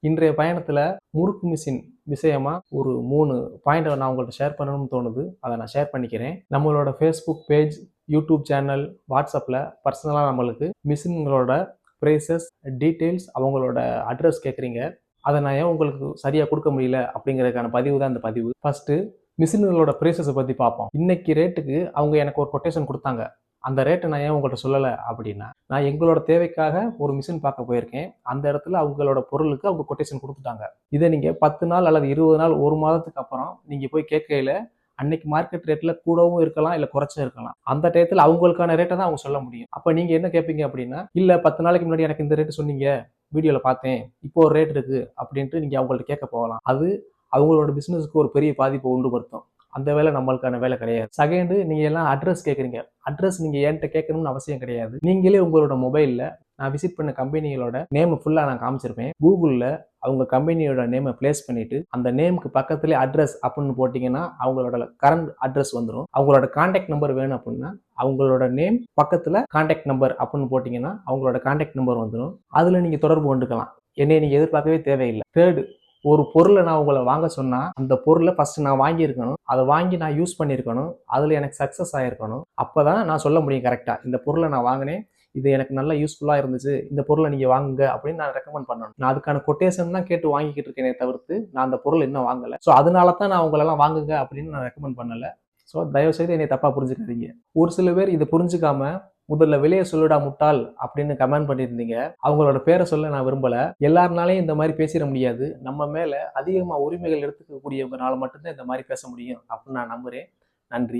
இன்றைய பயணத்துல முறுக்கு மிஷின் விஷயமா ஒரு 3 பாயிண்ட நான் உங்கள்ட்ட ஷேர் பண்ணணும்னு தோணுது. அத நான் ஷேர் பண்ணிக்கிறேன். நம்மளோட Facebook பேஜ், யூடியூப் சேனல், வாட்ஸ்அப்ல பர்சனலா நம்மளுக்கு மிஷின்களோட பிரைஸஸ், டீட்டெயில்ஸ், அவங்களோட அட்ரஸ் கேட்குறீங்க. அத நான் ஏன் உங்களுக்கு சரியா குடுக்க முடியல அப்படிங்கிறதுக்கான பதிவு தான் இந்த பதிவு. ஃபர்ஸ்ட்டு மிஷின்களோட பிரைஸஸ பத்தி பார்ப்போம். இன்னைக்கு ரேட்டுக்கு அவங்க எனக்கு ஒரு கொட்டேஷன் குடுத்தாங்க. அந்த ரேட்ட நான் ஏன் உங்கள்ட்ட சொல்லல அப்படின்னா, நான் எங்களோட தேவைக்காக ஒரு மிஷின் பார்க்க போயிருக்கேன். அந்த இடத்துல அவங்களோட பொருளுக்கு அவங்க கொட்டேஷன் குடுத்துட்டாங்க. இத நீங்க 10 நாள் அல்லது 20 நாள், 1 மாதத்துக்கு அப்புறம் நீங்க போய் கேட்கையில, அன்னைக்கு மார்க்கெட் ரேட்ல கூடவும் இருக்கலாம், இல்ல குறைச்சும் இருக்கலாம். அந்த டயத்துல அவங்களுக்கான ரேட்ட தான் அவங்க சொல்ல முடியும். அப்ப நீங்க என்ன கேட்பீங்க அப்படின்னா, இல்ல 10 நாளைக்கு முன்னாடி எனக்கு இந்த ரேட் சொன்னீங்க. வீடியோல பார்த்தேன். இப்போ ஒரு ரேட் இருக்கு அப்படின்ட்டு நீங்க அவங்கள்ட்ட கேட்க போகலாம். அது அவங்களோட பிசினஸ்க்கு ஒரு பெரிய பாதிப்பை உண்டுபடுத்தும். அந்த வேலை நம்மளுக்கான வேலை கிடையாது. செகண்ட், நீங்க எல்லாம் அட்ரஸ் கேட்குறீங்க. அட்ரஸ் நீங்க என்கிட்ட கேட்கணும்னு அவசியம் கிடையாது. நீங்களே உங்களோட மொபைல்ல நான் விசிட் பண்ண கம்பெனிகளோட நேம் ஃபுல்லா நான் காமிச்சிருப்பேன். கூகுள்ல அவங்க கம்பெனியோட நேமை பிளேஸ் பண்ணிட்டு அந்த நேமுக்கு பக்கத்துலேயே அட்ரஸ் அப்படின்னு போட்டிங்கன்னா அவங்களோட கரண்ட் அட்ரஸ் வந்துடும். அவங்களோட கான்டாக்ட் நம்பர் வேணும் அப்படின்னா அவங்களோட நேம் பக்கத்துல கான்டாக்ட் நம்பர் அப்படின்னு போட்டிங்கன்னா அவங்களோட கான்டாக்ட் நம்பர் வந்துடும். அதுல நீங்க தொடர்பு கொண்டுக்கலாம். என்னை நீங்க எதிர்பார்க்கவே தேவையில்லை. தேர்டு, ஒரு பொருளை நான் உங்களை வாங்க சொன்னா அந்த பொருளை ஃபர்ஸ்ட் நான் வாங்கியிருக்கணும். அதை வாங்கி நான் யூஸ் பண்ணியிருக்கணும். அதுல எனக்கு சக்சஸ் ஆயிருக்கணும். அப்பதான் நான் சொல்ல முடியும் கரெக்டா இந்த பொருளை நான் வாங்கினேன், இது எனக்கு நல்லா யூஸ்ஃபுல்லா இருந்துச்சு, இந்த பொருளை நீங்க வாங்குங்க அப்படின்னு நான் ரெக்கமெண்ட் பண்ணணும். நான் அதுக்கான கொட்டேஷன் தான் கேட்டு வாங்கிக்கிட்டு இருக்கேனே தவிர்த்து நான் அந்த பொருள் இன்னும் வாங்கல. ஸோ அதனால தான் நான் உங்களெல்லாம் வாங்குங்க அப்படின்னு நான் ரெக்கமெண்ட் பண்ணல. ஸோ தயவு செய்து என்னை தப்பா புரிஞ்சுக்காதீங்க. ஒரு சில பேர் இதை புரிஞ்சுக்காம முதல்ல வெளியே சொல்லுடா முட்டாள் அப்படின்னு கமெண்ட் பண்ணியிருந்தீங்க. அவங்களோட பேரை சொல்ல நான் விரும்பல. எல்லாருனாலையும் இந்த மாதிரி பேசிட முடியாது. நம்ம மேல அதிகமா உரிமைகள் எடுத்துக்கக்கூடியவங்கனால மட்டும்தான் இந்த மாதிரி பேச முடியும் அப்படின்னு நான் நம்புறேன். நன்றி.